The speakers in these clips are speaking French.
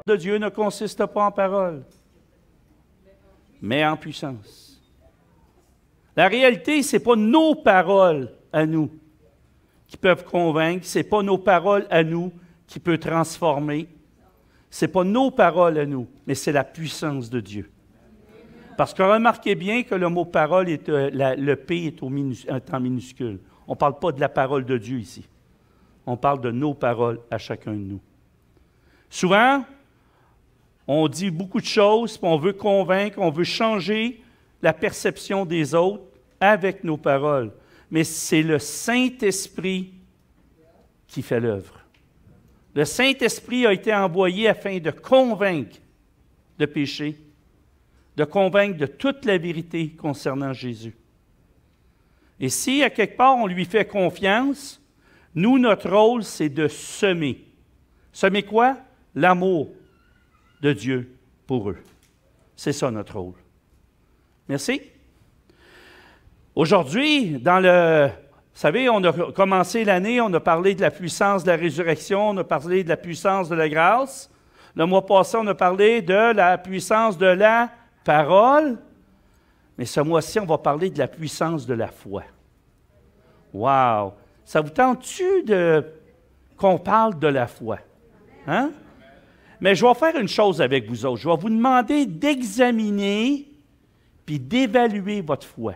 de Dieu ne consiste pas en parole, mais en puissance. La réalité, ce n'est pas nos paroles à nous qui peuvent convaincre, ce n'est pas nos paroles à nous qui peuvent transformer, ce n'est pas nos paroles à nous, mais c'est la puissance de Dieu. Parce que remarquez bien que le mot parole, le P est en minuscule. On ne parle pas de la parole de Dieu ici. On parle de nos paroles à chacun de nous. Souvent, on dit beaucoup de choses, puis on veut convaincre, on veut changer la perception des autres avec nos paroles. Mais c'est le Saint-Esprit qui fait l'œuvre. Le Saint-Esprit a été envoyé afin de convaincre de péché, de convaincre de toute la vérité concernant Jésus. Et si, à quelque part, on lui fait confiance, nous, notre rôle, c'est de semer. Semer quoi? L'amour de Dieu pour eux. C'est ça notre rôle. Merci. Aujourd'hui, vous savez, on a commencé l'année, on a parlé de la puissance de la résurrection, on a parlé de la puissance de la grâce. Le mois passé, on a parlé de la puissance de la parole. Mais ce mois-ci, on va parler de la puissance de la foi. Wow! Ça vous tente-tu qu'on parle de la foi? Hein? Mais je vais faire une chose avec vous autres. Je vais vous demander d'examiner puis d'évaluer votre foi.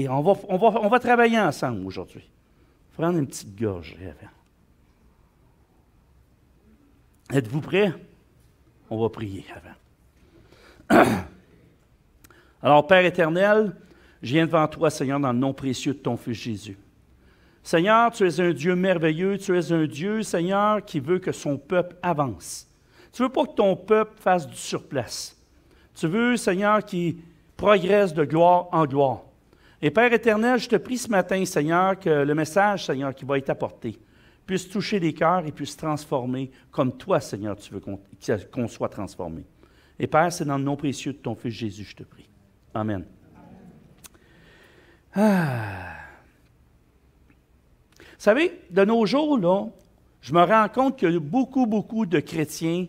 On va travailler ensemble aujourd'hui. Prendre une petite gorgée avant. Êtes-vous prêts? On va prier avant. Alors, Père éternel, je viens devant toi, Seigneur, dans le nom précieux de ton Fils Jésus. Seigneur, tu es un Dieu merveilleux, tu es un Dieu, Seigneur, qui veut que son peuple avance. Tu ne veux pas que ton peuple fasse du surplace. Tu veux, Seigneur, qu'il progresse de gloire en gloire. Et Père éternel, je te prie ce matin, Seigneur, que le message, Seigneur, qui va être apporté, puisse toucher les cœurs et puisse transformer comme toi, Seigneur, tu veux qu'on soit transformé. Et Père, c'est dans le nom précieux de ton Fils Jésus, je te prie. Amen. Ah. Vous savez, de nos jours, là, je me rends compte qu'il y a beaucoup de chrétiens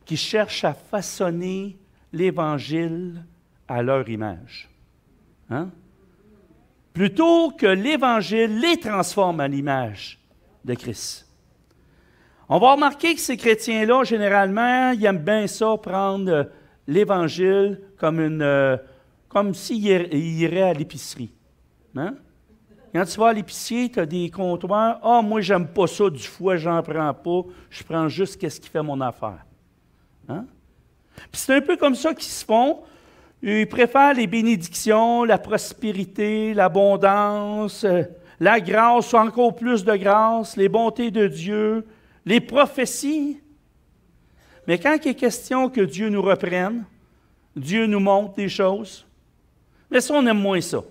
qui cherchent à façonner l'Évangile à leur image. Hein? Plutôt que l'Évangile les transforme à l'image de Christ. On va remarquer que ces chrétiens-là, généralement, ils aiment bien ça, prendre l'Évangile comme s'ils iraient à l'épicerie. Hein? Quand tu vas à l'épicier, tu as des comptoirs. « Ah, moi, j'aime pas ça du foie, j'en prends pas. Je prends juste ce qui fait mon affaire. Hein? » Puis c'est un peu comme ça qu'ils se font. Ils préfèrent les bénédictions, la prospérité, l'abondance, la grâce, ou encore plus de grâce, les bontés de Dieu, les prophéties. Mais quand il est question que Dieu nous reprenne, Dieu nous montre des choses, mais ça, on aime moins ça.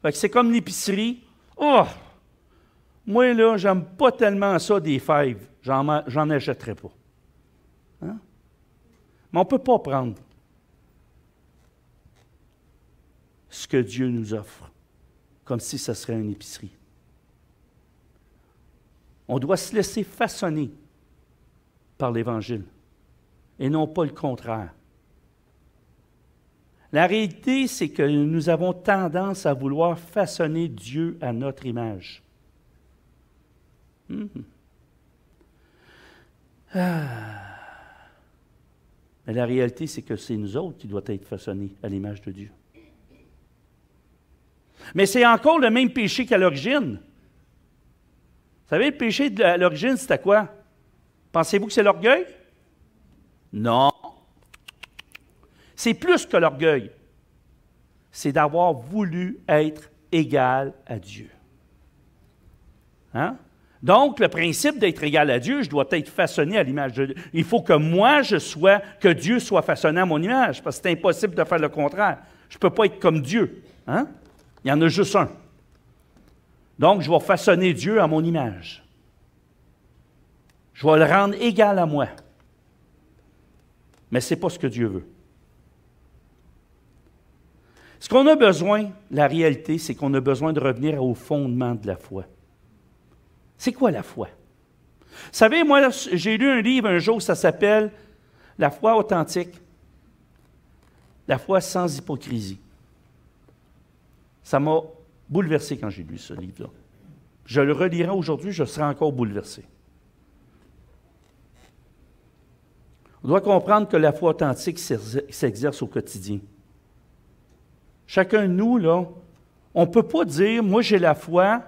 Fait que c'est comme l'épicerie. Oh! Moi, là, j'aime pas tellement ça des fèves. J'en achèterai pas. Hein? Mais on ne peut pas prendre ce que Dieu nous offre comme si ce serait une épicerie. On doit se laisser façonner par l'Évangile et non pas le contraire. La réalité, c'est que nous avons tendance à vouloir façonner Dieu à notre image. Mais la réalité, c'est que c'est nous autres qui doivent être façonnés à l'image de Dieu. Mais c'est encore le même péché qu'à l'origine. Vous savez, le péché à l'origine, c'était quoi? Pensez-vous que c'est l'orgueil? Non. C'est plus que l'orgueil. C'est d'avoir voulu être égal à Dieu. Hein? Donc, le principe d'être égal à Dieu, je dois être façonné à l'image de Dieu. Il faut que moi, que Dieu soit façonné à mon image, parce que c'est impossible de faire le contraire. Je ne peux pas être comme Dieu. Hein? Il y en a juste un. Donc, je vais façonner Dieu à mon image. Je vais le rendre égal à moi. Mais ce n'est pas ce que Dieu veut. Ce qu'on a besoin, la réalité, c'est qu'on a besoin de revenir au fondement de la foi. C'est quoi la foi? Vous savez, moi, j'ai lu un livre un jour, ça s'appelle « La foi authentique, la foi sans hypocrisie ». Ça m'a bouleversé quand j'ai lu ce livre-là. Je le relirai aujourd'hui, je serai encore bouleversé. On doit comprendre que la foi authentique s'exerce au quotidien. Chacun de nous, là, on ne peut pas dire « Moi, j'ai la foi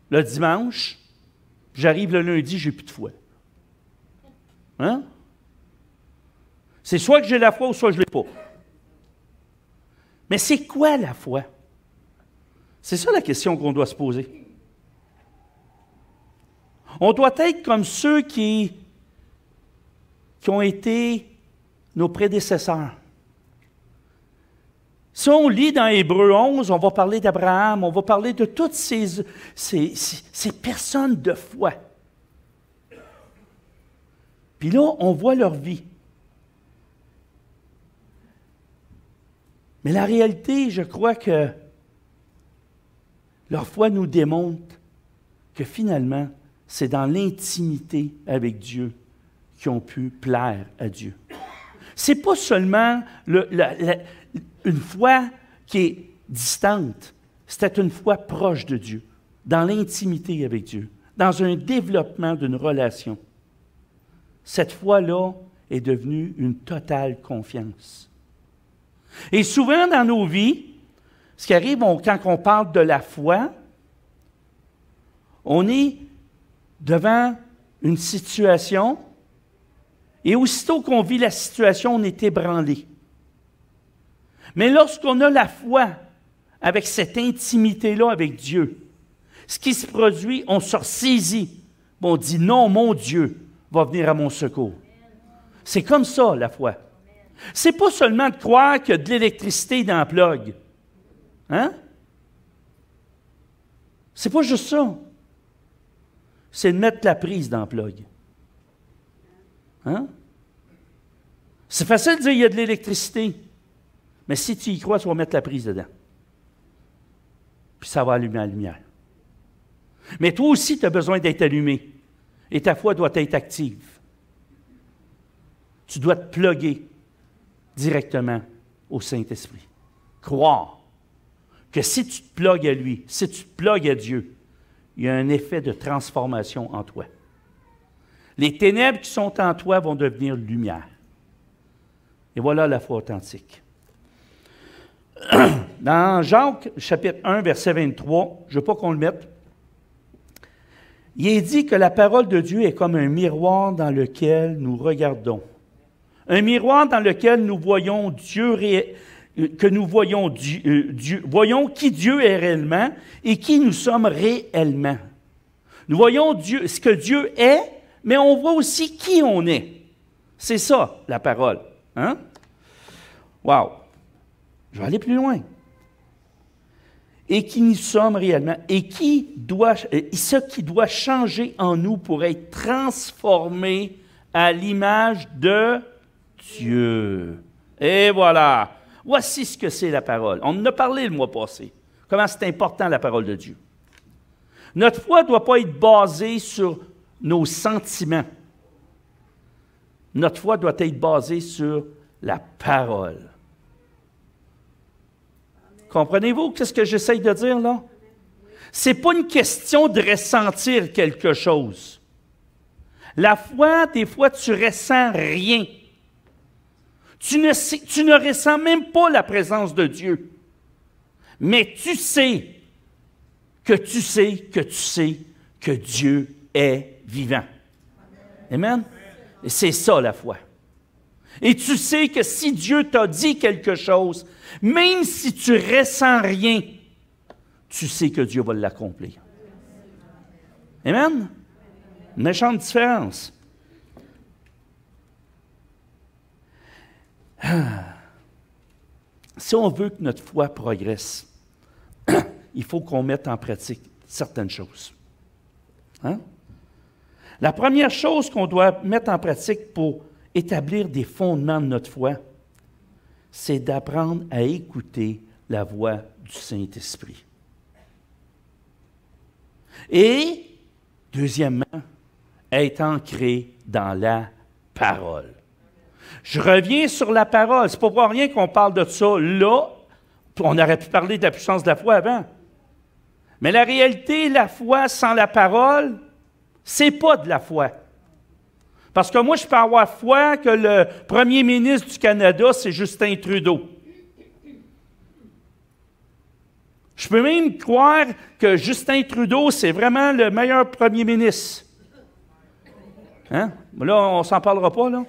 le dimanche, j'arrive le lundi, j'ai plus de foi. » Hein? C'est soit que j'ai la foi ou soit je ne l'ai pas. Mais c'est quoi la foi? C'est ça la question qu'on doit se poser. On doit être comme ceux qui ont été nos prédécesseurs. Si on lit dans Hébreux 11, on va parler d'Abraham, on va parler de toutes ces personnes de foi. Puis là, on voit leur vie. Mais la réalité, je crois que leur foi nous démontre que finalement, c'est dans l'intimité avec Dieu qu'ils ont pu plaire à Dieu. Ce n'est pas seulement une foi qui est distante, c'était une foi proche de Dieu, dans l'intimité avec Dieu, dans un développement d'une relation. Cette foi-là est devenue une totale confiance. Et souvent dans nos vies, ce qui arrive quand on parle de la foi, on est devant une situation et aussitôt qu'on vit la situation, on est ébranlé. Mais lorsqu'on a la foi avec cette intimité-là avec Dieu, ce qui se produit, on se ressaisit. On dit non, mon Dieu va venir à mon secours. C'est comme ça, la foi. C'est pas seulement de croire qu'il y a de l'électricité dans le plug. Hein? C'est pas juste ça. C'est de mettre la prise dans le plug. Hein? C'est facile de dire qu'il y a de l'électricité. Mais si tu y crois, tu vas mettre la prise dedans. Puis ça va allumer la lumière. Mais toi aussi, tu as besoin d'être allumé. Et ta foi doit être active. Tu dois te plugger directement au Saint-Esprit. Croire que si tu te plugues à lui, si tu te plugues à Dieu, il y a un effet de transformation en toi. Les ténèbres qui sont en toi vont devenir lumière. Et voilà la foi authentique. Dans Jacques, chapitre 1, verset 23, je ne veux pas qu'on le mette, il est dit que la parole de Dieu est comme un miroir dans lequel nous regardons. Un miroir dans lequel nous voyons Dieu, que nous voyons voyons qui Dieu est réellement et qui nous sommes réellement. Nous voyons Dieu, ce que Dieu est, mais on voit aussi qui on est. C'est ça, la parole. Hein? Wow! Je vais aller plus loin. Et qui nous sommes réellement. Et ce qui doit changer en nous pour être transformé à l'image de Dieu. Et voilà. Voici ce que c'est la parole. On en a parlé le mois passé. Comment c'est important la parole de Dieu. Notre foi ne doit pas être basée sur nos sentiments. Notre foi doit être basée sur la parole. Comprenez-vous ce que j'essaye de dire là? Ce n'est pas une question de ressentir quelque chose. La foi, des fois, tu ne ressens rien. Tu ne ressens même pas la présence de Dieu. Mais tu sais que tu sais que tu sais que Dieu est vivant. Amen? Et c'est ça la foi. Et tu sais que si Dieu t'a dit quelque chose, même si tu ne ressens rien, tu sais que Dieu va l'accomplir. Amen? Une méchante différence. Si on veut que notre foi progresse, il faut qu'on mette en pratique certaines choses. Hein? La première chose qu'on doit mettre en pratique pour établir des fondements de notre foi, c'est d'apprendre à écouter la voix du Saint-Esprit. Et, deuxièmement, être ancré dans la parole. Je reviens sur la parole. C'est pas pour rien qu'on parle de ça là. On aurait pu parler de la puissance de la foi avant. Mais la réalité, la foi sans la parole, c'est pas de la foi. Parce que moi, je peux avoir foi que le premier ministre du Canada, c'est Justin Trudeau. Je peux même croire que Justin Trudeau, c'est vraiment le meilleur premier ministre. Hein? Là, on ne s'en parlera pas, là.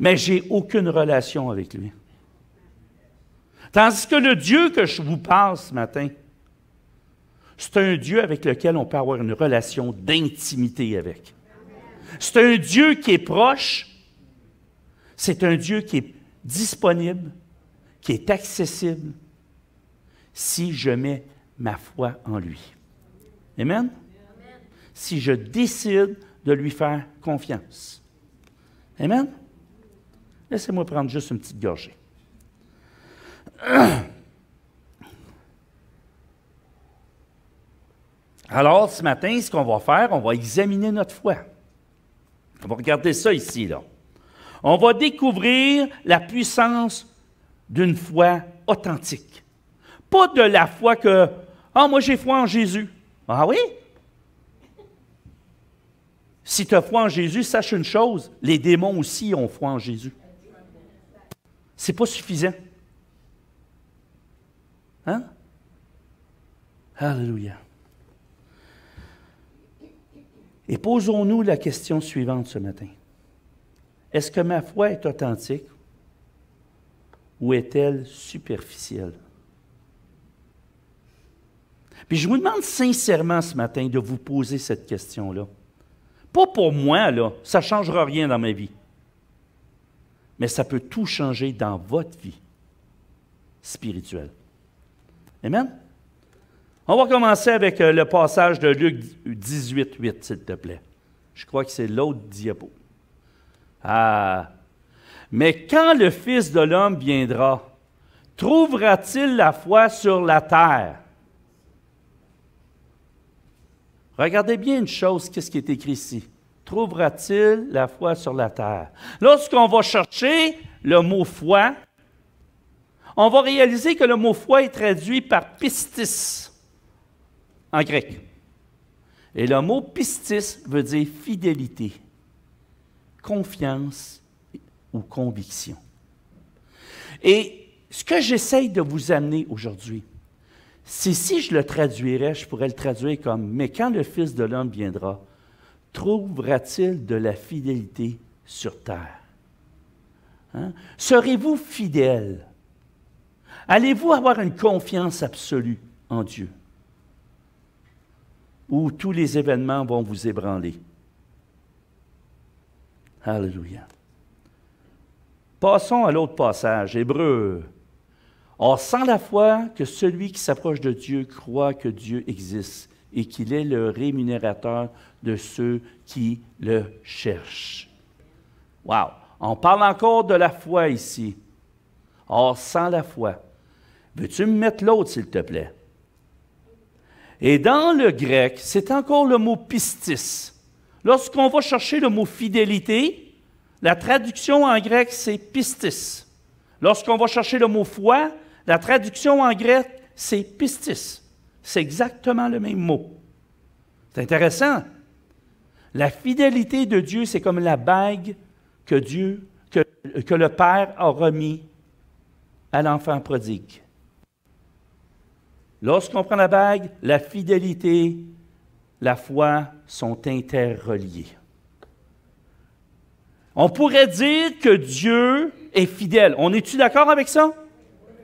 Mais je n'ai aucune relation avec lui. Tandis que le Dieu que je vous parle ce matin, c'est un Dieu avec lequel on peut avoir une relation d'intimité avec. C'est un Dieu qui est proche. C'est un Dieu qui est disponible, qui est accessible, si je mets ma foi en lui. Amen? Si je décide de lui faire confiance. Amen? Laissez-moi prendre juste une petite gorgée. Alors, ce matin, ce qu'on va faire, on va examiner notre foi. On va regarder ça ici, là. On va découvrir la puissance d'une foi authentique. Pas de la foi que « Ah, moi j'ai foi en Jésus. » Ah oui? Si tu as foi en Jésus, sache une chose, les démons aussi ont foi en Jésus. C'est pas suffisant. Hein? Alléluia. Et posons-nous la question suivante ce matin. Est-ce que ma foi est authentique ou est-elle superficielle? Puis je vous demande sincèrement ce matin de vous poser cette question-là. Pas pour moi, là, ça ne changera rien dans ma vie. Mais ça peut tout changer dans votre vie spirituelle. Amen? On va commencer avec le passage de Luc 18, 8, s'il te plaît. Je crois que c'est l'autre diapo. Ah! Mais quand le Fils de l'homme viendra, trouvera-t-il la foi sur la terre? Regardez bien une chose, qu'est-ce qui est écrit ici. Trouvera-t-il la foi sur la terre? Lorsqu'on va chercher le mot foi, on va réaliser que le mot foi est traduit par pistis en grec. Et le mot pistis veut dire fidélité, confiance ou conviction. Et ce que j'essaye de vous amener aujourd'hui, c'est si je le traduirais, je pourrais le traduire comme « Mais quand le Fils de l'homme viendra, trouvera-t-il de la fidélité sur terre? Hein? Serez-vous fidèles? Allez-vous avoir une confiance absolue en Dieu? Ou tous les événements vont vous ébranler? Alléluia. Passons à l'autre passage, Hébreux. Or, sans la foi, que celui qui s'approche de Dieu croit que Dieu existe et qu'il est le rémunérateur de ceux qui le cherchent. Wow! On parle encore de la foi ici. Or, sans la foi. Veux-tu me mettre l'autre, s'il te plaît? Et dans le grec, c'est encore le mot pistis. Lorsqu'on va chercher le mot fidélité, la traduction en grec, c'est pistis. Lorsqu'on va chercher le mot foi, la traduction en grec, c'est pistis. C'est exactement le même mot. C'est intéressant. La fidélité de Dieu, c'est comme la bague que le Père a remis à l'enfant prodigue. Lorsqu'on prend la bague, la fidélité, la foi sont interreliées. On pourrait dire que Dieu est fidèle. On est-tu d'accord avec ça?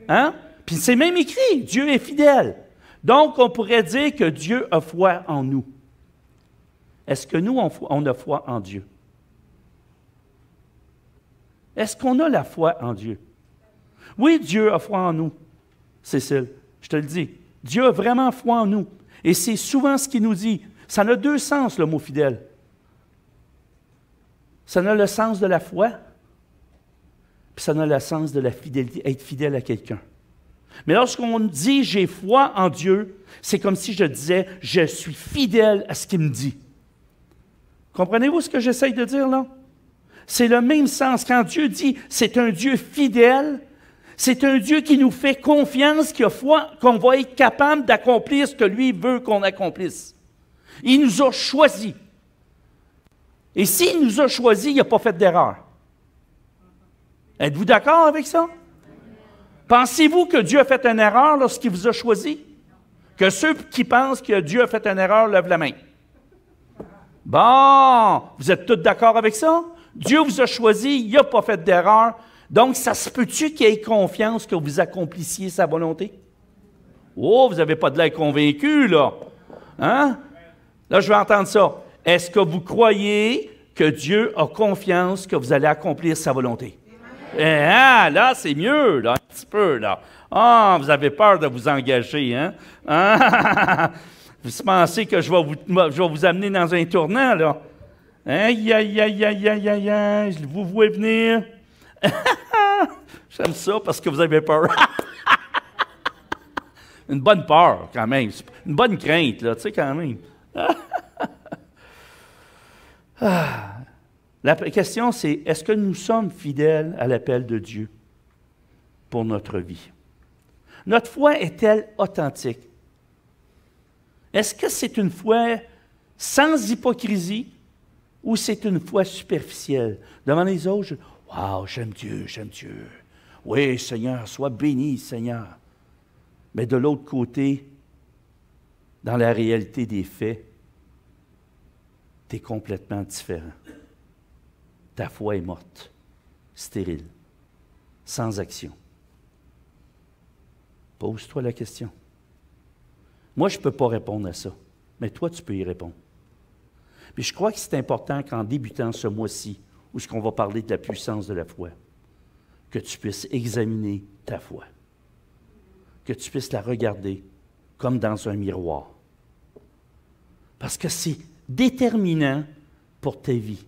Hein? Puis c'est même écrit, Dieu est fidèle. Donc, on pourrait dire que Dieu a foi en nous. Est-ce que nous, on a foi en Dieu? Est-ce qu'on a la foi en Dieu? Oui, Dieu a foi en nous, Cécile, je te le dis. Dieu a vraiment foi en nous. Et c'est souvent ce qu'il nous dit. Ça a deux sens, le mot fidèle. Ça a le sens de la foi, puis ça a le sens de la fidélité, être fidèle à quelqu'un. Mais lorsqu'on dit « j'ai foi en Dieu », c'est comme si je disais « je suis fidèle à ce qu'il me dit ». Comprenez-vous ce que j'essaye de dire là? C'est le même sens. Quand Dieu dit « c'est un Dieu fidèle », c'est un Dieu qui nous fait confiance, qui a foi, qu'on va être capable d'accomplir ce que lui veut qu'on accomplisse. Il nous a choisis. Et s'il nous a choisis, il n'a pas fait d'erreur. Êtes-vous d'accord avec ça? Pensez-vous que Dieu a fait une erreur lorsqu'il vous a choisi? Que ceux qui pensent que Dieu a fait une erreur, lèvent la main. Bon, vous êtes tous d'accord avec ça? Dieu vous a choisi, il n'a pas fait d'erreur. Donc, ça se peut-tu qu'il ait confiance que vous accomplissiez sa volonté? Oh, vous n'avez pas de l'air convaincu, là. Hein? Là, je vais entendre ça. Est-ce que vous croyez que Dieu a confiance que vous allez accomplir sa volonté? Ah, là, c'est mieux, là, un petit peu, là. Ah, vous avez peur de vous engager, hein? Ah, vous pensez que je vais vous amener dans un tournant, là? Aïe, aïe, aïe, aïe, aïe, aïe, aïe, vous voyez venir? J'aime ça parce que vous avez peur. Une bonne peur, quand même. Une bonne crainte, là, tu sais, quand même. La question, c'est, est-ce que nous sommes fidèles à l'appel de Dieu pour notre vie? Notre foi est-elle authentique? Est-ce que c'est une foi sans hypocrisie ou c'est une foi superficielle? Devant les autres, « Wow, j'aime Dieu, j'aime Dieu. Oui, Seigneur, sois béni, Seigneur. » Mais de l'autre côté, dans la réalité des faits, tu es complètement différent. Ta foi est morte, stérile, sans action. Pose-toi la question. Moi, je ne peux pas répondre à ça, mais toi, tu peux y répondre. Puis je crois que c'est important qu'en débutant ce mois-ci, où est-ce qu'on va parler de la puissance de la foi, que tu puisses examiner ta foi, que tu puisses la regarder comme dans un miroir. Parce que c'est déterminant pour ta vie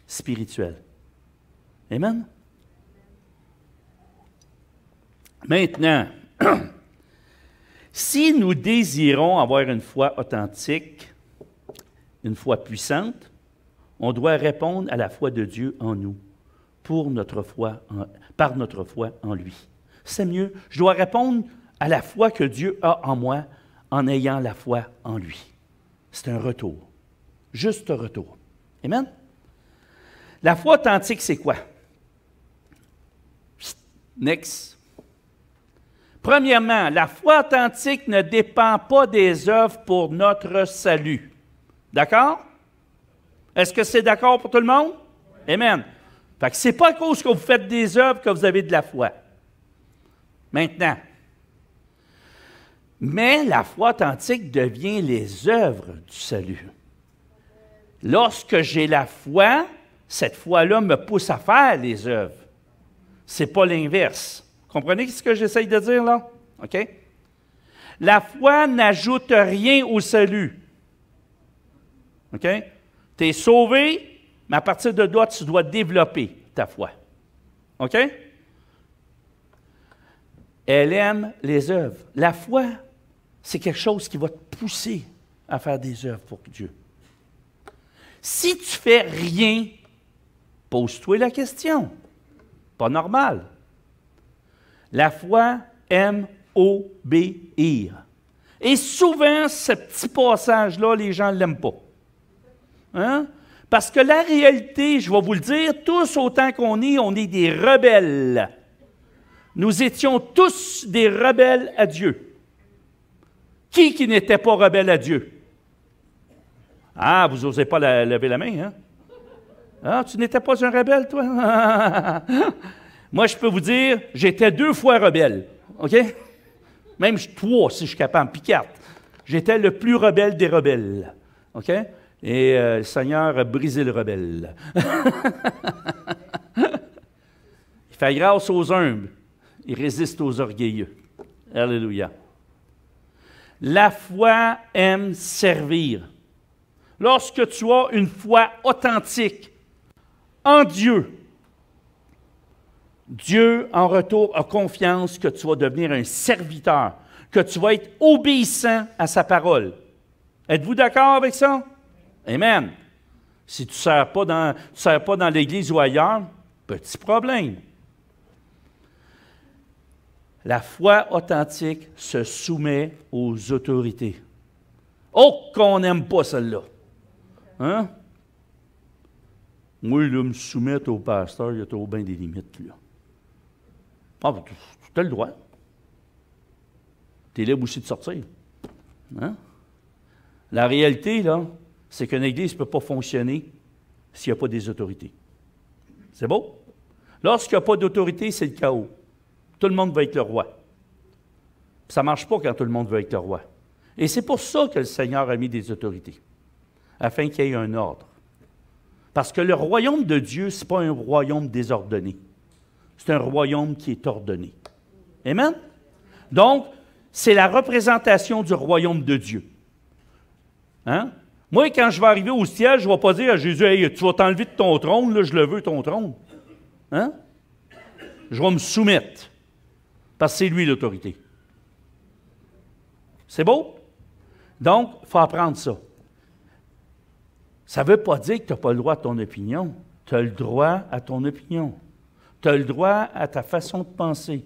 spirituelle. Amen? Maintenant, si nous désirons avoir une foi authentique, une foi puissante, on doit répondre à la foi de Dieu en nous, par notre foi en lui. C'est mieux, je dois répondre à la foi que Dieu a en moi en ayant la foi en lui. C'est un retour, juste un retour. Amen? La foi authentique, c'est quoi? Next. Premièrement, la foi authentique ne dépend pas des œuvres pour notre salut. D'accord? Est-ce que c'est d'accord pour tout le monde? Amen. Fait que ce n'est pas à cause que vous faites des œuvres que vous avez de la foi. Maintenant. Mais la foi authentique devient les œuvres du salut. Lorsque j'ai la foi, cette foi-là me pousse à faire les œuvres. Ce n'est pas l'inverse. Comprenez ce que j'essaye de dire là? OK? La foi n'ajoute rien au salut. OK? Tu es sauvé, mais à partir de là, tu dois développer ta foi. OK? Elle aime les œuvres. La foi, c'est quelque chose qui va te pousser à faire des œuvres pour Dieu. Si tu fais rien, pose-toi la question. Pas normal. La foi aime obéir. Et souvent, ce petit passage-là, les gens ne l'aiment pas. Hein? Parce que la réalité, je vais vous le dire, tous autant qu'on est, on est des rebelles. Nous étions tous des rebelles à Dieu. Qui n'était pas rebelle à Dieu? Ah, vous n'osez pas lever la main, hein? Ah, tu n'étais pas un rebelle, toi? Moi, je peux vous dire, j'étais 2 fois rebelle, OK? Même 3, si je suis capable, puis 4. J'étais le plus rebelle des rebelles, OK? Et le Seigneur a brisé le rebelle. Il fait grâce aux humbles. Il résiste aux orgueilleux. Alléluia. La foi aime servir. Lorsque tu as une foi authentique en Dieu, Dieu, en retour, a confiance que tu vas devenir un serviteur, que tu vas être obéissant à sa parole. Êtes-vous d'accord avec ça? Amen. Si tu ne sers pas dans l'Église ou ailleurs, petit problème. La foi authentique se soumet aux autorités. Oh, qu'on n'aime pas celle-là. Hein? Moi, là, me soumettre au pasteur, il y a trop bien des limites, là. Ah, tu as le droit. Tu es libre aussi de sortir. Hein? La réalité, là, c'est qu'une Église ne peut pas fonctionner s'il n'y a pas des autorités. C'est beau? Lorsqu'il n'y a pas d'autorité, c'est le chaos. Tout le monde veut être le roi. Ça ne marche pas quand tout le monde veut être le roi. Et c'est pour ça que le Seigneur a mis des autorités, afin qu'il y ait un ordre. Parce que le royaume de Dieu, ce n'est pas un royaume désordonné. C'est un royaume qui est ordonné. Amen? Donc, c'est la représentation du royaume de Dieu. Hein? Moi, quand je vais arriver au ciel, je ne vais pas dire à Jésus, « Hey, tu vas t'enlever de ton trône, là, je le veux, ton trône. » Hein? Je vais me soumettre, parce que c'est lui l'autorité. C'est beau? Donc, il faut apprendre ça. Ça ne veut pas dire que tu n'as pas le droit à ton opinion. Tu as le droit à ton opinion. Tu as le droit à ta façon de penser.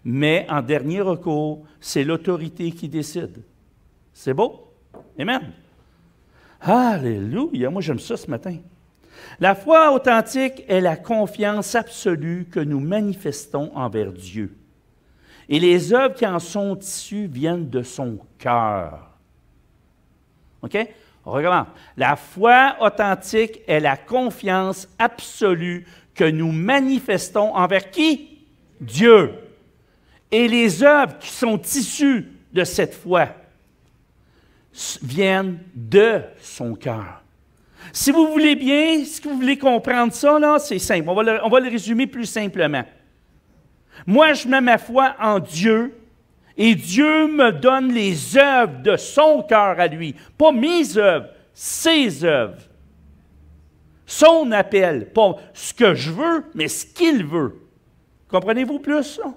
Mais en dernier recours, c'est l'autorité qui décide. C'est beau? Amen. Alléluia! Moi, j'aime ça ce matin. La foi authentique est la confiance absolue que nous manifestons envers Dieu. Et les œuvres qui en sont issues viennent de son cœur. OK? On recommence. La foi authentique est la confiance absolue que nous manifestons envers qui? Dieu. Et les œuvres qui sont issues de cette foi viennent de son cœur. Si vous voulez bien, si vous voulez comprendre ça, là, c'est simple. On va le résumer plus simplement. Moi, je mets ma foi en Dieu et Dieu me donne les œuvres de son cœur à lui. Pas mes œuvres, ses œuvres. Son appel, pas ce que je veux, mais ce qu'il veut. Comprenez-vous plus ça?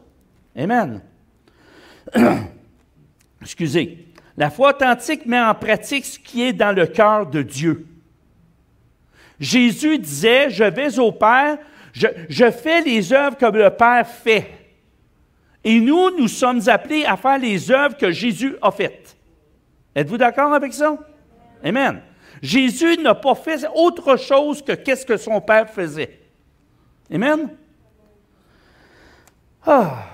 Amen. Excusez. La foi authentique met en pratique ce qui est dans le cœur de Dieu. Jésus disait, je vais au Père, je fais les œuvres que le Père fait. Et nous sommes appelés à faire les œuvres que Jésus a faites. Êtes-vous d'accord avec ça? Amen. Jésus n'a pas fait autre chose que qu'est-ce que son Père faisait. Amen. Ah.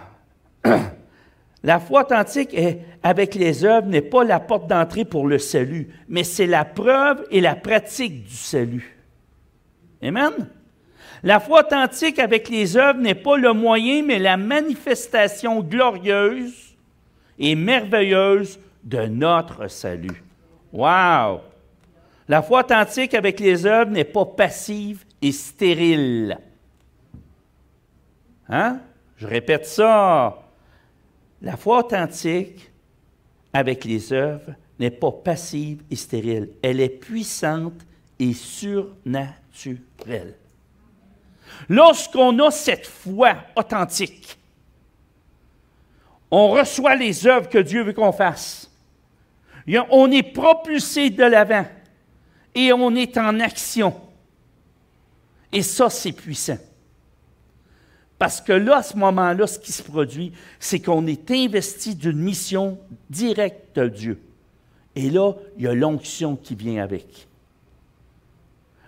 La foi authentique avec les œuvres n'est pas la porte d'entrée pour le salut, mais c'est la preuve et la pratique du salut. Amen. La foi authentique avec les œuvres n'est pas le moyen, mais la manifestation glorieuse et merveilleuse de notre salut. Wow! La foi authentique avec les œuvres n'est pas passive et stérile. Hein? Je répète ça. La foi authentique avec les œuvres n'est pas passive et stérile. Elle est puissante et surnaturelle. Lorsqu'on a cette foi authentique, on reçoit les œuvres que Dieu veut qu'on fasse. On est propulsé de l'avant et on est en action. Et ça, c'est puissant. Parce que là, à ce moment-là, ce qui se produit, c'est qu'on est investi d'une mission directe de Dieu. Et là, il y a l'onction qui vient avec.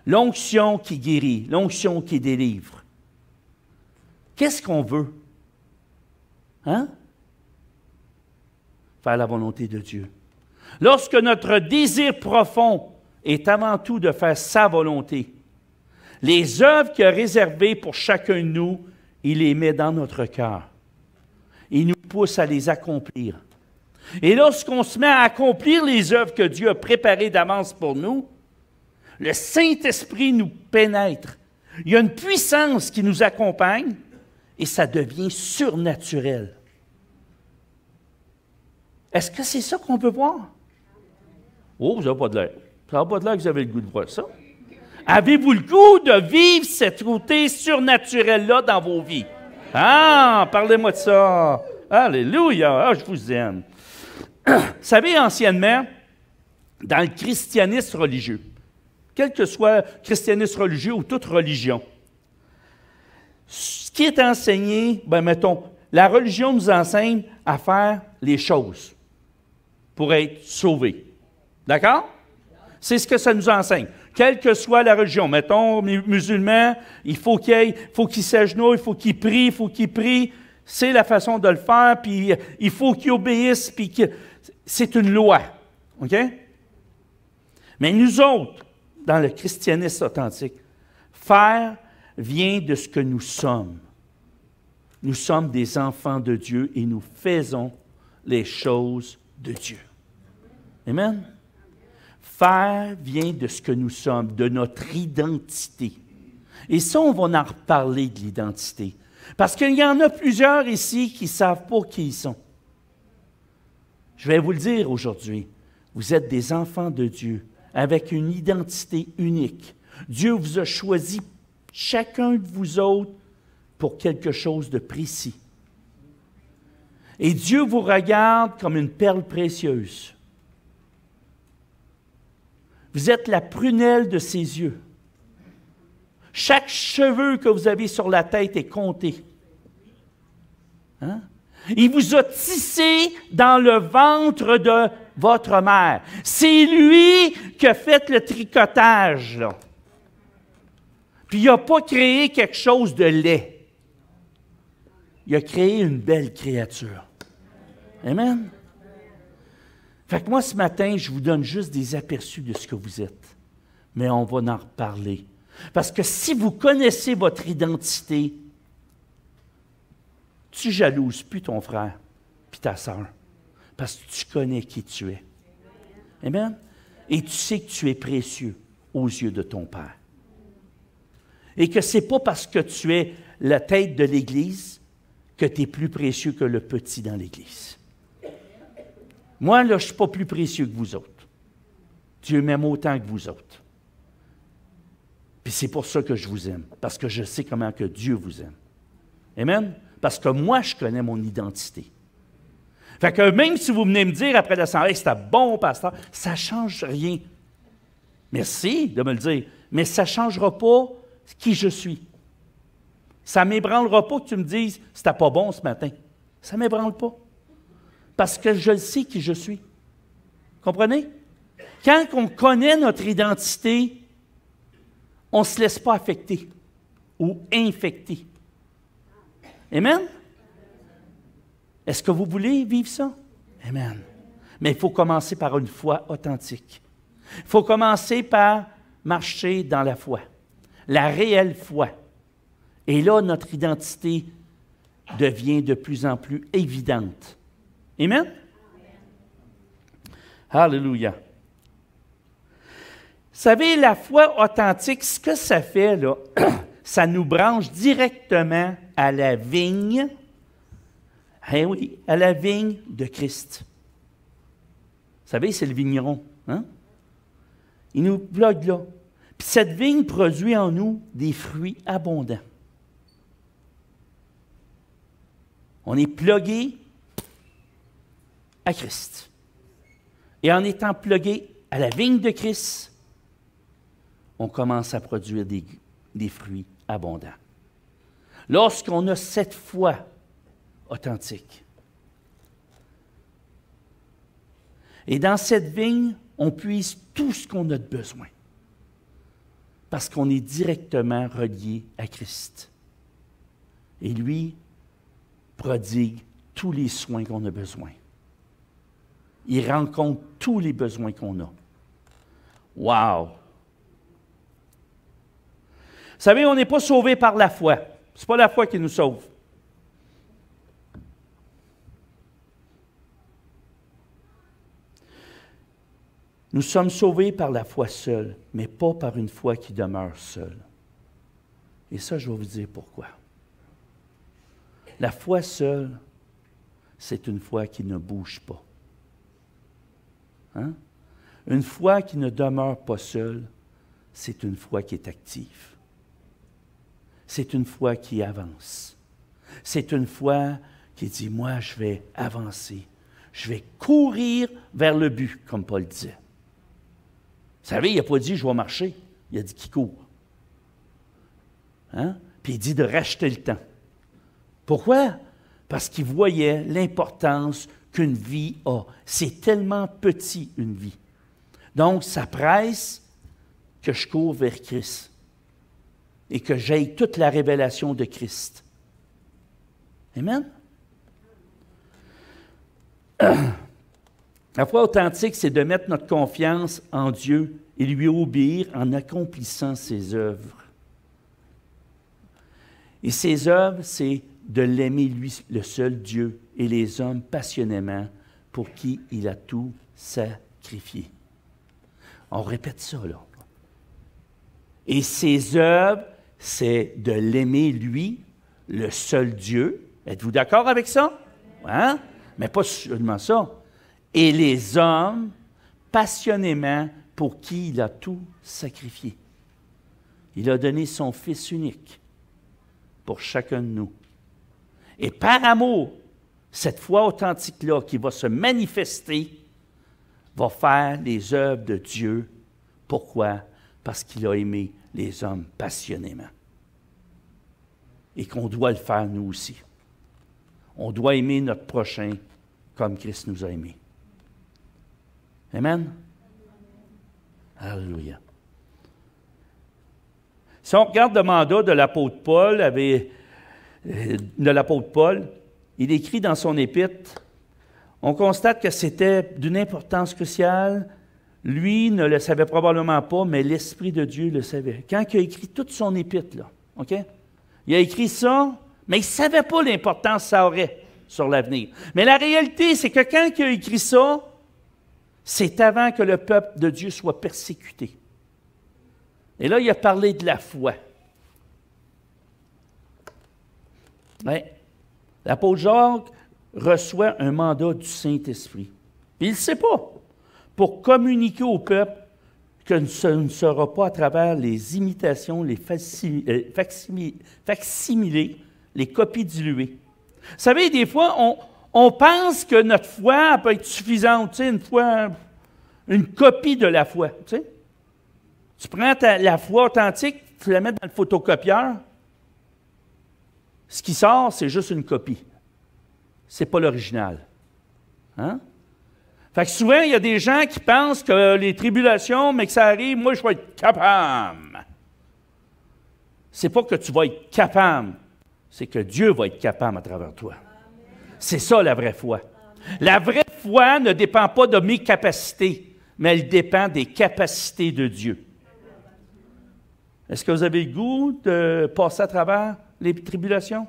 L'onction qui guérit, l'onction qui délivre. Qu'est-ce qu'on veut? Hein? Faire la volonté de Dieu. Lorsque notre désir profond est avant tout de faire sa volonté, les œuvres qu'il a réservées pour chacun de nous, il les met dans notre cœur. Il nous pousse à les accomplir. Et lorsqu'on se met à accomplir les œuvres que Dieu a préparées d'avance pour nous, le Saint-Esprit nous pénètre. Il y a une puissance qui nous accompagne et ça devient surnaturel. Est-ce que c'est ça qu'on veut voir? Oh, vous n'avez pas de l'air. Ça n'a pas de l'air que vous avez le goût de voir ça. Avez-vous le goût de vivre cette côté surnaturel-là dans vos vies? Ah, parlez-moi de ça. Alléluia. Ah, je vous aime. Vous savez, anciennement, dans le christianisme religieux, quel que soit le christianisme religieux ou toute religion, ce qui est enseigné, mettons, la religion nous enseigne à faire les choses pour être sauvés. D'accord? C'est ce que ça nous enseigne. Quelle que soit la religion, mettons, musulmans, il faut qu'ils s'agenouillent, il faut qu'ils prient, c'est la façon de le faire, puis il faut qu'ils obéissent, puis c'est une loi. OK? Mais nous autres, dans le christianisme authentique, faire vient de ce que nous sommes. Nous sommes des enfants de Dieu et nous faisons les choses de Dieu. Amen? Faire vient de ce que nous sommes, de notre identité. Et ça, on va en reparler de l'identité. Parce qu'il y en a plusieurs ici qui ne savent pas qui ils sont. Je vais vous le dire aujourd'hui. Vous êtes des enfants de Dieu avec une identité unique. Dieu vous a choisi, chacun de vous autres, pour quelque chose de précis. Et Dieu vous regarde comme une perle précieuse. Vous êtes la prunelle de ses yeux. Chaque cheveu que vous avez sur la tête est compté. Hein? Il vous a tissé dans le ventre de votre mère. C'est lui qui a fait le tricotage, là. Puis il n'a pas créé quelque chose de laid. Il a créé une belle créature. Amen? Fait que moi, ce matin, je vous donne juste des aperçus de ce que vous êtes. Mais on va en reparler. Parce que si vous connaissez votre identité, tu jalouses plus ton frère puis ta sœur. Parce que tu connais qui tu es. Amen? Et tu sais que tu es précieux aux yeux de ton Père. Et que ce n'est pas parce que tu es la tête de l'Église que tu es plus précieux que le petit dans l'Église. Moi, là, je ne suis pas plus précieux que vous autres. Dieu m'aime autant que vous autres. Puis c'est pour ça que je vous aime, parce que je sais comment que Dieu vous aime. Amen? Parce que moi, je connais mon identité. Fait que même si vous venez me dire après l'assemblée, c'était bon, pasteur, ça ne change rien. Merci de me le dire, mais ça ne changera pas qui je suis. Ça ne m'ébranlera pas que tu me dises, c'était pas bon ce matin. Ça ne m'ébranle pas. Parce que je sais qui je suis. Comprenez? Quand on connaît notre identité, on ne se laisse pas affecter ou infecter. Amen? Est-ce que vous voulez vivre ça? Amen. Mais il faut commencer par une foi authentique. Il faut commencer par marcher dans la foi, la réelle foi. Et là, notre identité devient de plus en plus évidente. Amen? Alléluia. Vous savez, la foi authentique, ce que ça fait, là, ça nous branche directement à la vigne, eh oui, à la vigne de Christ. Vous savez, c'est le vigneron, hein? Il nous bloque là. Puis cette vigne produit en nous des fruits abondants. On est plugué à Christ. Et en étant plugué à la vigne de Christ, on commence à produire des fruits abondants. Lorsqu'on a cette foi authentique. Et dans cette vigne, on puise tout ce qu'on a de besoin. Parce qu'on est directement relié à Christ. Et lui prodigue tous les soins qu'on a besoin. Il rencontre tous les besoins qu'on a. Wow! Vous savez, on n'est pas sauvé par la foi. Ce n'est pas la foi qui nous sauve. Nous sommes sauvés par la foi seule, mais pas par une foi qui demeure seule. Et ça, je vais vous dire pourquoi. La foi seule, c'est une foi qui ne bouge pas. Hein? Une foi qui ne demeure pas seule, c'est une foi qui est active. C'est une foi qui avance. C'est une foi qui dit, moi, je vais avancer. Je vais courir vers le but, comme Paul disait. Vous savez, il n'a pas dit, je vais marcher. Il a dit qu'il court. Hein? Puis il dit de racheter le temps. Pourquoi? Parce qu'il voyait l'importance qu'une vie a. C'est tellement petit, une vie. Donc, ça presse que je cours vers Christ et que j'aille toute la révélation de Christ. Amen? La foi authentique, c'est de mettre notre confiance en Dieu et lui obéir en accomplissant ses œuvres. Et ses œuvres, c'est de l'aimer lui, le seul Dieu, et les hommes passionnément pour qui il a tout sacrifié. On répète ça, là. Et ses œuvres, c'est de l'aimer lui, le seul Dieu. Êtes-vous d'accord avec ça? Hein? Mais pas seulement ça. Et les hommes, passionnément, pour qui il a tout sacrifié. Il a donné son Fils unique pour chacun de nous. Et par amour, cette foi authentique-là qui va se manifester, va faire les œuvres de Dieu. Pourquoi? Parce qu'il a aimé les hommes passionnément. Et qu'on doit le faire nous aussi. On doit aimer notre prochain comme Christ nous a aimés. Amen? Alléluia. Si on regarde le mandat de l'apôtre Paul, il écrit dans son épître, on constate que c'était d'une importance cruciale. Lui ne le savait probablement pas, mais l'Esprit de Dieu le savait. Quand il a écrit toute son épître, là, OK? Il a écrit ça, mais il ne savait pas l'importance que ça aurait sur l'avenir. Mais la réalité, c'est que quand il a écrit ça, c'est avant que le peuple de Dieu soit persécuté. Et là, il a parlé de la foi. Ouais. L'apôtre Jacques reçoit un mandat du Saint-Esprit. Il ne sait pas. Pour communiquer au peuple que ce ne sera pas à travers les imitations, les facsimilés, les copies diluées. Vous savez, des fois, on pense que notre foi peut être suffisante. Tu sais, une copie de la foi. Tu sais? Tu prends la foi authentique, tu la mets dans le photocopieur. Ce qui sort, c'est juste une copie. Ce n'est pas l'original. Hein? Fait que souvent, il y a des gens qui pensent que les tribulations, mais que ça arrive, moi, je vais être capable. C'est pas que tu vas être capable, c'est que Dieu va être capable à travers toi. C'est ça, la vraie foi. La vraie foi ne dépend pas de mes capacités, mais elle dépend des capacités de Dieu. Est-ce que vous avez le goût de passer à travers les tribulations?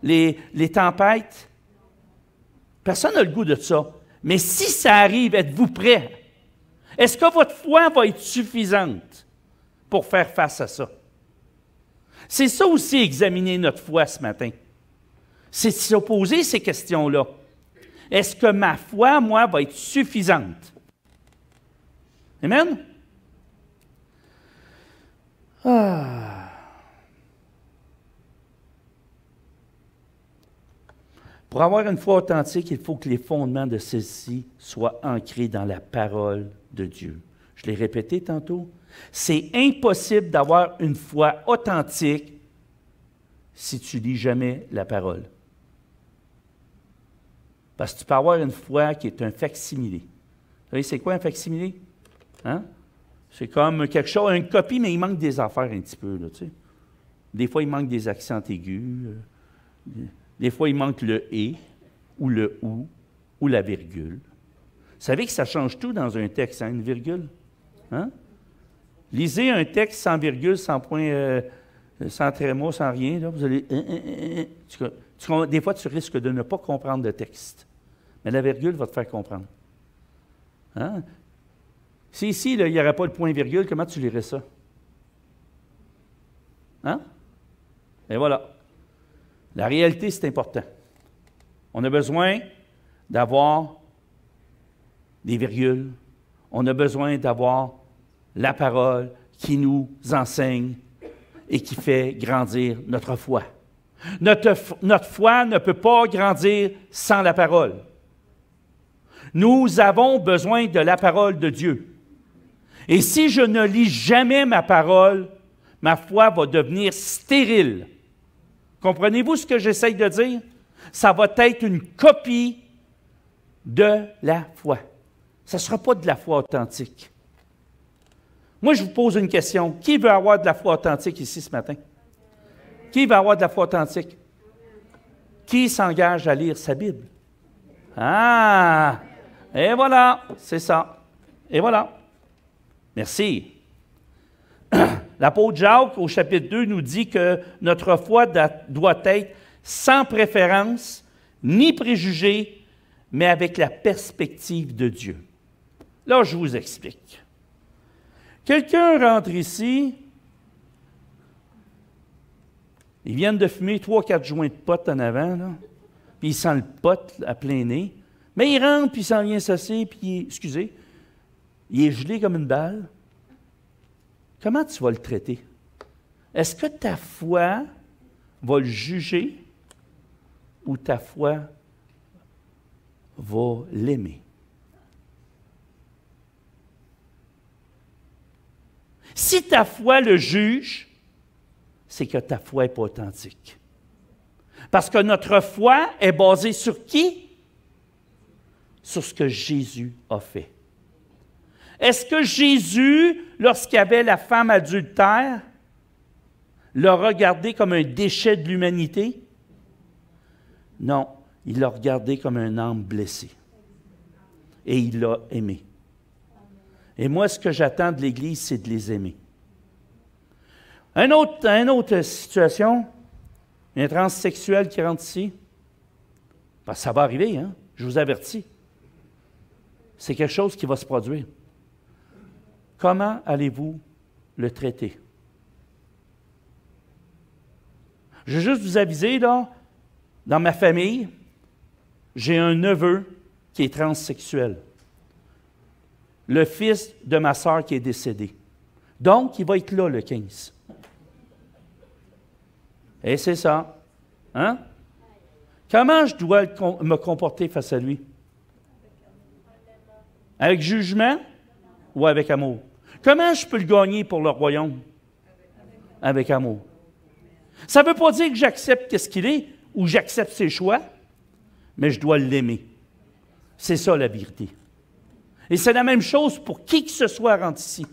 Les tempêtes? Personne n'a le goût de ça. Mais si ça arrive, êtes-vous prêts? Est-ce que votre foi va être suffisante pour faire face à ça? C'est ça aussi, examiner notre foi ce matin. C'est se poser ces questions-là. Est-ce que ma foi, moi, va être suffisante? Amen? Ah. Pour avoir une foi authentique, il faut que les fondements de celle-ci soient ancrés dans la parole de Dieu. Je l'ai répété tantôt. C'est impossible d'avoir une foi authentique si tu ne lis jamais la parole. Parce que tu peux avoir une foi qui est un facsimilé. Vous savez, c'est quoi un facsimilé? Hein? C'est comme quelque chose, une copie, mais il manque des affaires un petit peu. Là, tu sais. Des fois, il manque des accents aigus. Des fois, il manque le « et » ou le « ou la virgule. Vous savez que ça change tout dans un texte, hein, une virgule? Hein? Lisez un texte sans virgule, sans point, sans tréma, sans rien. Là, vous allez... des fois, tu risques de ne pas comprendre le texte. Mais la virgule va te faire comprendre. Hein? Si ici, là, il n'y aurait pas le point-virgule, comment tu lirais ça? Hein? Et voilà. La réalité, c'est important. On a besoin d'avoir des virgules. On a besoin d'avoir la parole qui nous enseigne et qui fait grandir notre foi. Notre foi ne peut pas grandir sans la parole. Nous avons besoin de la parole de Dieu. Et si je ne lis jamais ma parole, ma foi va devenir stérile. Comprenez-vous ce que j'essaye de dire? Ça va être une copie de la foi. Ça ne sera pas de la foi authentique. Moi, je vous pose une question. Qui veut avoir de la foi authentique ici ce matin? Qui veut avoir de la foi authentique? Qui s'engage à lire sa Bible? Ah! Et voilà, c'est ça. Et voilà. Merci. L'apôtre Jacques, au chapitre 2, nous dit que notre foi doit être sans préférence, ni préjugés, mais avec la perspective de Dieu. Là, je vous explique. Quelqu'un rentre ici, ils viennent de fumer 3-4 joints de pot en avant, là, puis il sent le pot à plein nez, mais il rentre, puis il s'en vient s'asseoir, puis il est gelé comme une balle. Comment tu vas le traiter? Est-ce que ta foi va le juger ou ta foi va l'aimer? Si ta foi le juge, c'est que ta foi n'est pas authentique. Parce que notre foi est basée sur qui? Sur ce que Jésus a fait. Est-ce que Jésus, lorsqu'il y avait la femme adultère, l'a regardé comme un déchet de l'humanité? Non, il l'a regardé comme un âme blessée. Et il l'a aimé. Et moi, ce que j'attends de l'Église, c'est de les aimer. Une autre situation, un transsexuel qui rentre ici, parce que ça va arriver, hein? Je vous avertis. C'est quelque chose qui va se produire. Comment allez-vous le traiter? Je veux juste vous aviser, là, dans ma famille, j'ai un neveu qui est transsexuel. Le fils de ma sœur qui est décédé. Donc, il va être là le 15. Et c'est ça. Hein? Comment je dois me comporter face à lui? Avec jugement ou avec amour? Comment je peux le gagner pour le royaume? Avec amour. Ça ne veut pas dire que j'accepte ce qu'il est ou j'accepte ses choix, mais je dois l'aimer. C'est ça la vérité. Et c'est la même chose pour qui que ce soit rentre ici.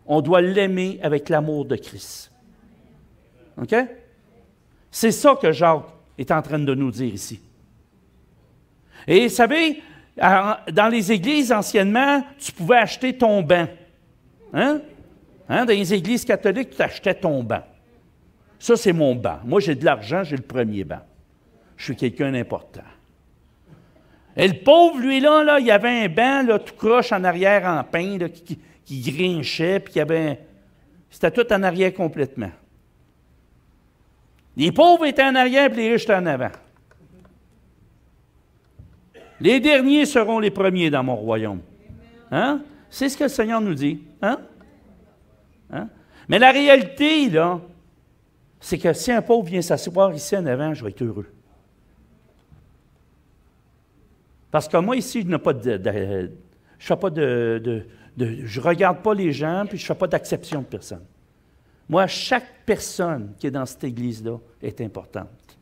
On doit l'aimer avec l'amour de Christ. OK? C'est ça que Jacques est en train de nous dire ici. Et vous savez, dans les églises anciennement, tu pouvais acheter ton banc. Hein? Dans les églises catholiques, tu achetais ton banc. Ça, c'est mon banc. Moi, j'ai de l'argent, j'ai le premier banc. Je suis quelqu'un d'important. Et le pauvre, lui, là, il avait un banc là, tout croche en arrière en pain là, qui grinchait, puis c'était tout en arrière complètement. Les pauvres étaient en arrière, puis les riches étaient en avant. Les derniers seront les premiers dans mon royaume. Hein? C'est ce que le Seigneur nous dit. Hein? Hein? Mais la réalité, là, c'est que si un pauvre vient s'asseoir ici en avant, je vais être heureux. Parce que moi, ici, je n'ai pas je regarde pas les gens, puis je ne fais pas d'acception de personne. Moi, chaque personne qui est dans cette église-là est importante.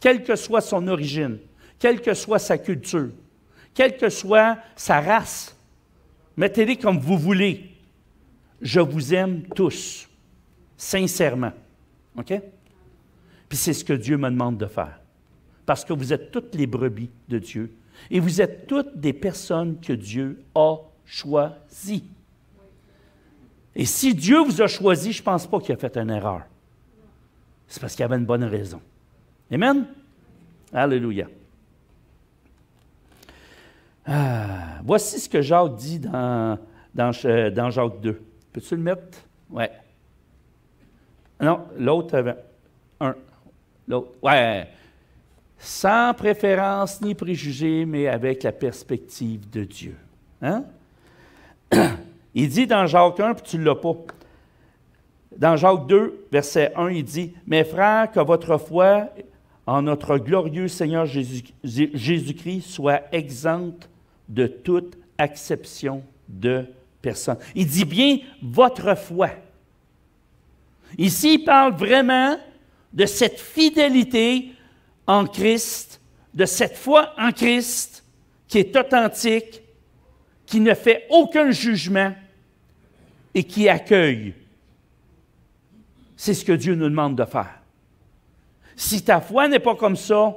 Quelle que soit son origine, quelle que soit sa culture, quelle que soit sa race, mettez-les comme vous voulez. Je vous aime tous, sincèrement. OK? Puis c'est ce que Dieu me demande de faire. Parce que vous êtes toutes les brebis de Dieu. Et vous êtes toutes des personnes que Dieu a choisies. Et si Dieu vous a choisi, je ne pense pas qu'il a fait une erreur. C'est parce qu'il y avait une bonne raison. Amen? Alléluia. Voici ce que Jacques dit dans Jacques 2. Peux-tu le mettre? Oui. Non, l'autre avant. L'autre. Ouais. Sans préférence ni préjugés, mais avec la perspective de Dieu. Hein? Il dit dans Jacques 1, puis tu ne l'as pas. Dans Jacques 2, verset 1, il dit, « Mes frères, que votre foi en notre glorieux Seigneur Jésus-Christ soit exempte de toute acception de personne. » Il dit bien « votre foi ». Ici, il parle vraiment de cette fidélité en Christ, de cette foi en Christ qui est authentique, qui ne fait aucun jugement et qui accueille. C'est ce que Dieu nous demande de faire. Si ta foi n'est pas comme ça,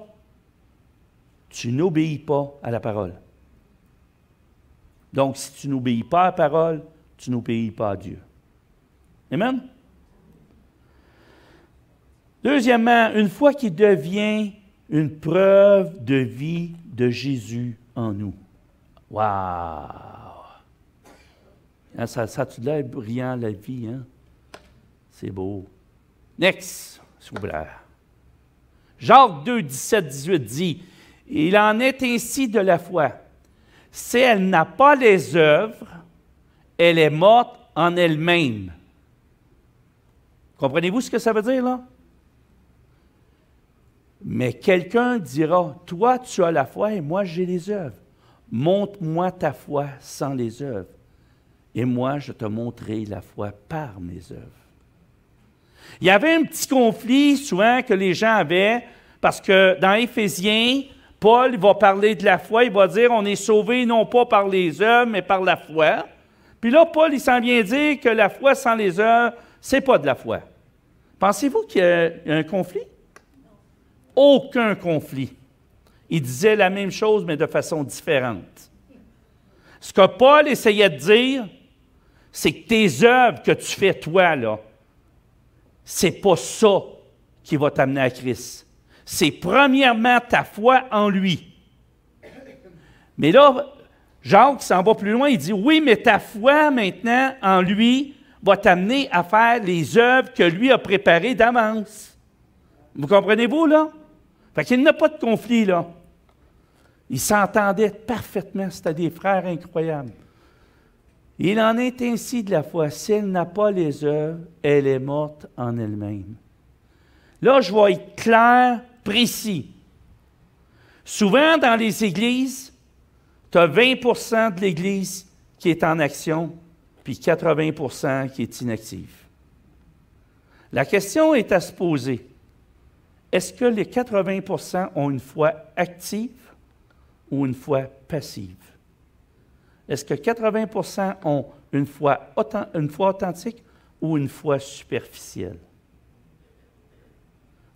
tu n'obéis pas à la parole. Donc, si tu n'obéis pas à la parole, tu n'obéis pas à Dieu. Amen? Deuxièmement, une foi qui devient une preuve de vie de Jésus en nous. Wow! Hein, ça a-tu l'air brillant, la vie, hein? C'est beau. Next, s'il vous plaît. Jacques 2, 17, 18 dit, « Il en est ainsi de la foi. Si elle n'a pas les œuvres, elle est morte en elle-même. » Comprenez-vous ce que ça veut dire, là? Mais quelqu'un dira, « Toi, tu as la foi et moi, j'ai les œuvres. Montre-moi ta foi sans les œuvres, et moi, je te montrerai la foi par mes œuvres. » Il y avait un petit conflit souvent que les gens avaient, parce que dans Éphésiens, Paul va parler de la foi, il va dire, on est sauvé non pas par les œuvres, mais par la foi. Puis là, Paul, il s'en vient dire que la foi sans les œuvres, c'est pas de la foi. Pensez-vous qu'il y a un conflit? Aucun conflit. Il disait la même chose, mais de façon différente. Ce que Paul essayait de dire, c'est que tes œuvres que tu fais, toi, là, c'est pas ça qui va t'amener à Christ. C'est premièrement ta foi en lui. Mais là, Jacques s'en va plus loin, il dit, oui, mais ta foi maintenant en lui va t'amener à faire les œuvres que lui a préparées d'avance. Vous comprenez-vous, là? Fait qu'il n'y a pas de conflit, là. Ils s'entendaient parfaitement, c'était des frères incroyables. Il en est ainsi de la foi. Si elle n'a pas les œuvres, elle est morte en elle-même. Là, je vais être clair, précis. Souvent, dans les églises, tu as 20 de l'Église qui est en action, puis 80 qui est inactive. La question est à se poser. Est-ce que les 80 ont une foi active ou une foi passive? Est-ce que 80 ont une foi authentique ou une foi superficielle?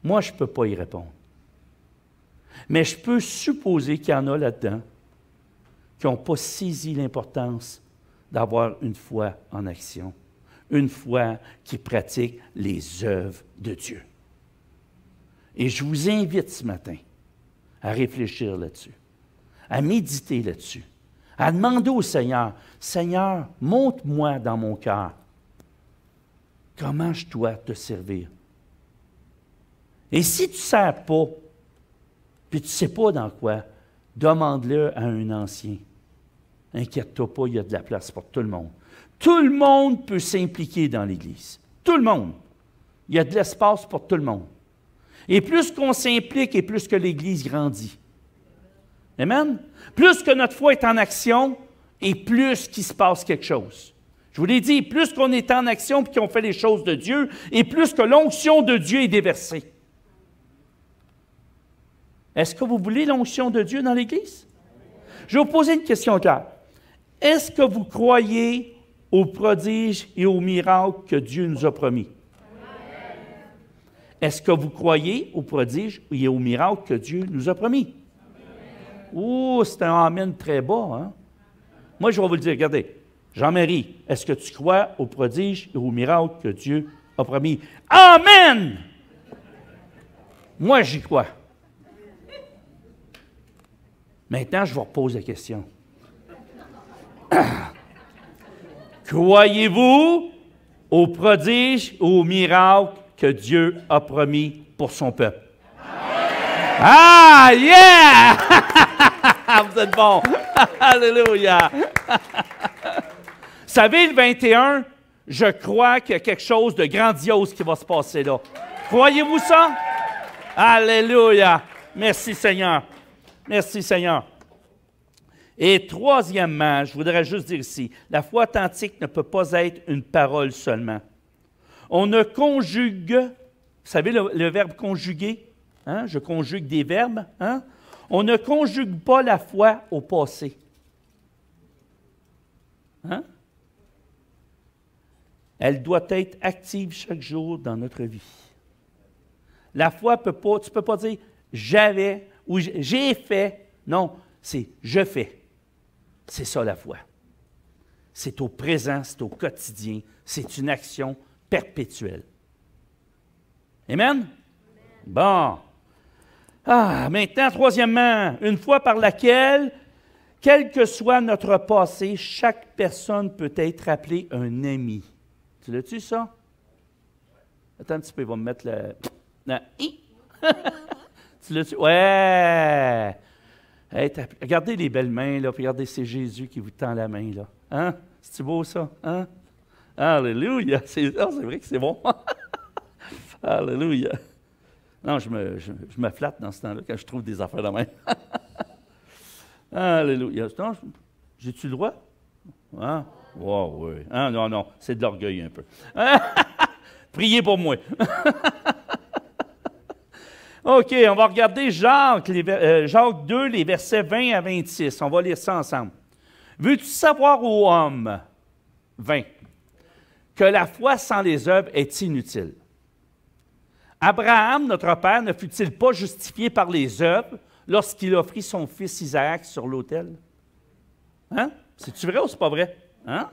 Moi, je ne peux pas y répondre. Mais je peux supposer qu'il y en a là-dedans qui n'ont pas saisi l'importance d'avoir une foi en action, une foi qui pratique les œuvres de Dieu. Et je vous invite ce matin à réfléchir là-dessus, à méditer là-dessus, à demander au Seigneur, « Seigneur, montre-moi dans mon cœur comment je dois te servir. » Et si tu ne sers pas, puis tu ne sais pas dans quoi, demande-le à un ancien. Inquiète-toi pas, il y a de la place pour tout le monde. Tout le monde peut s'impliquer dans l'Église. Tout le monde. Il y a de l'espace pour tout le monde. Et plus qu'on s'implique et plus que l'Église grandit. Amen? Plus que notre foi est en action et plus qu'il se passe quelque chose. Je vous l'ai dit, plus qu'on est en action et qu'on fait les choses de Dieu, et plus que l'onction de Dieu est déversée. Est-ce que vous voulez l'onction de Dieu dans l'Église? Je vais vous poser une question claire. Est-ce que vous croyez aux prodiges et aux miracles que Dieu nous a promis? Est-ce que vous croyez aux prodiges et aux miracles que Dieu nous a promis? Oh, c'est un amen très bas, hein? Moi, je vais vous le dire, regardez. Jean-Marie, est-ce que tu crois aux prodiges et aux miracles que Dieu a promis? Amen! Moi, j'y crois. Maintenant, je vous repose la question. Croyez-vous aux prodiges et aux miracles que Dieu a promis pour son peuple? Ah, yeah! Vous êtes bons! Alléluia! Vous savez, le 21, Je crois qu'il y a quelque chose de grandiose qui va se passer là. Croyez-vous ça? Alléluia! Merci Seigneur. Merci Seigneur. Et troisièmement, je voudrais juste dire ici, la foi authentique ne peut pas être une parole seulement. On ne conjugue, vous savez le verbe conjuguer? Hein? Je conjugue des verbes. Hein? On ne conjugue pas la foi au passé. Hein? Elle doit être active chaque jour dans notre vie. La foi peut pas, tu ne peux pas dire « j'avais » ou « j'ai fait ». Non, c'est « je fais ». C'est ça la foi. C'est au présent, c'est au quotidien, c'est une action perpétuelle. Amen? Bon. Maintenant, troisièmement, une foi par laquelle, quel que soit notre passé, chaque personne peut être appelée un ami. Tu l'as-tu, ça? Attends un petit peu, il va me mettre le... Non. Tu l'as-tu? Ouais! Hey, regardez les belles mains, là, puis regardez, c'est Jésus qui vous tend la main, là. Hein? C'est beau, ça? Hein? Alléluia! C'est vrai que c'est bon. Alléluia! Non, je me flatte dans ce temps-là quand je trouve des affaires de même. Alléluia! Non, j'ai-tu le droit? Hein? Wow, oui. Hein? Non, non, c'est de l'orgueil un peu. Priez pour moi. OK, on va regarder Jacques 2, les versets 20 à 26. On va lire ça ensemble. Veux-tu savoir, ô homme, 20, que la foi sans les œuvres est inutile? Abraham, notre père, ne fut-il pas justifié par les œuvres lorsqu'il offrit son fils Isaac sur l'autel? Hein? C'est-tu vrai ou c'est pas vrai? Hein?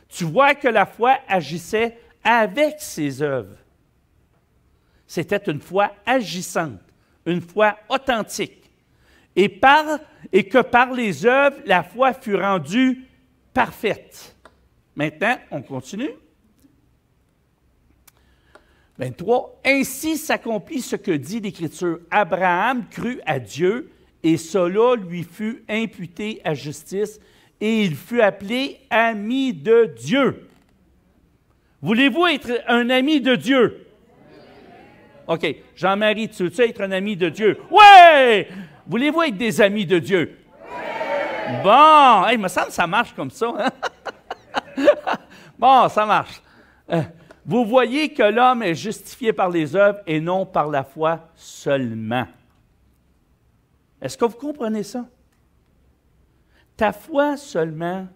Tu vois que la foi agissait avec ses œuvres. C'était une foi agissante, une foi authentique. Et que par les œuvres, la foi fut rendue parfaite. Maintenant, on continue. 23. Ainsi s'accomplit ce que dit l'Écriture. Abraham crut à Dieu, et cela lui fut imputé à justice, et il fut appelé ami de Dieu. Voulez-vous être un ami de Dieu? OK. Jean-Marie, tu veux-tu être un ami de Dieu? Oui! Voulez-vous être des amis de Dieu? Oui! Bon! Hey, il me semble que ça marche comme ça. Hein? Bon, ça marche. Vous voyez que l'homme est justifié par les œuvres et non par la foi seulement. Est-ce que vous comprenez ça? Ta foi seulement,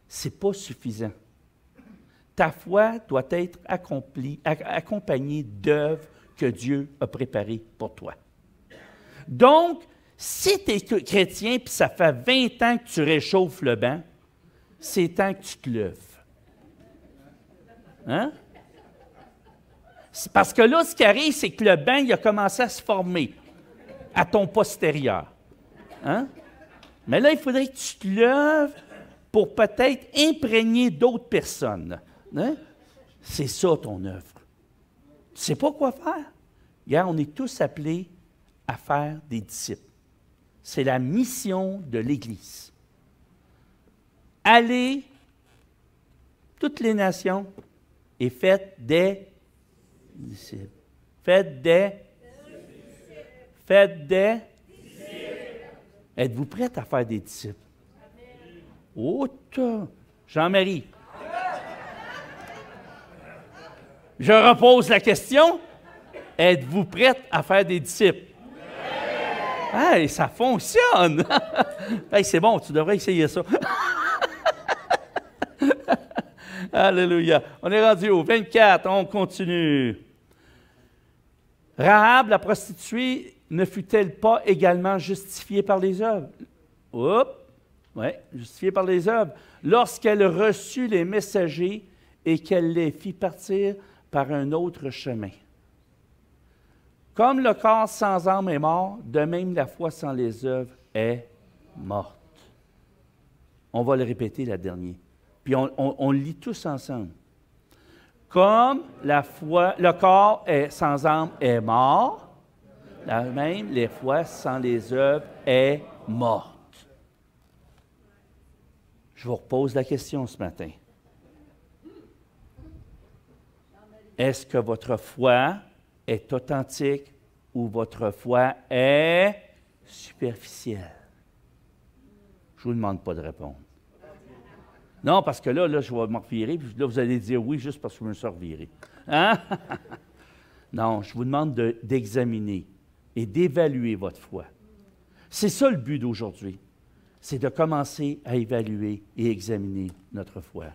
ce n'est pas suffisant. Ta foi doit être accompagnée d'œuvres que Dieu a préparées pour toi. Donc, si tu es chrétien et ça fait 20 ans que tu réchauffes le banc, c'est temps que tu te lèves. Hein? Parce que là, ce qui arrive, c'est que le banc il a commencé à se former à ton postérieur. Hein? Mais là, il faudrait que tu te lèves pour peut-être imprégner d'autres personnes. Hein? C'est ça ton œuvre. Tu ne sais pas quoi faire? Regarde, on est tous appelés à faire des disciples. C'est la mission de l'Église. Allez, toutes les nations, et faites des disciples. Faites des disciples. Êtes-vous prêts à faire des disciples? Oh, Jean-Marie. Je repose la question. Êtes-vous prête à faire des disciples? Hey, ça fonctionne! Hey, c'est bon, tu devrais essayer ça. Alléluia. On est rendu au 24, on continue. Rahab, la prostituée, ne fut-elle pas également justifiée par les œuvres? Oups! Oui, justifiée par les œuvres. Lorsqu'elle reçut les messagers et qu'elle les fit partir par un autre chemin. Comme le corps sans âme est mort, de même la foi sans les œuvres est morte. On va le répéter la dernière. Puis on le lit tous ensemble. Comme la foi, le corps sans âme est mort, de même la foi sans les œuvres est morte. Je vous repose la question ce matin. Est-ce que votre foi est authentique ou votre foi est superficielle? Je ne vous demande pas de répondre. Non, parce que là je vais me revirer, puis là, vous allez dire oui juste parce que je me suis reviré. Hein? Non, je vous demande d'examiner et d'évaluer votre foi. C'est ça le but d'aujourd'hui, c'est de commencer à évaluer et examiner notre foi.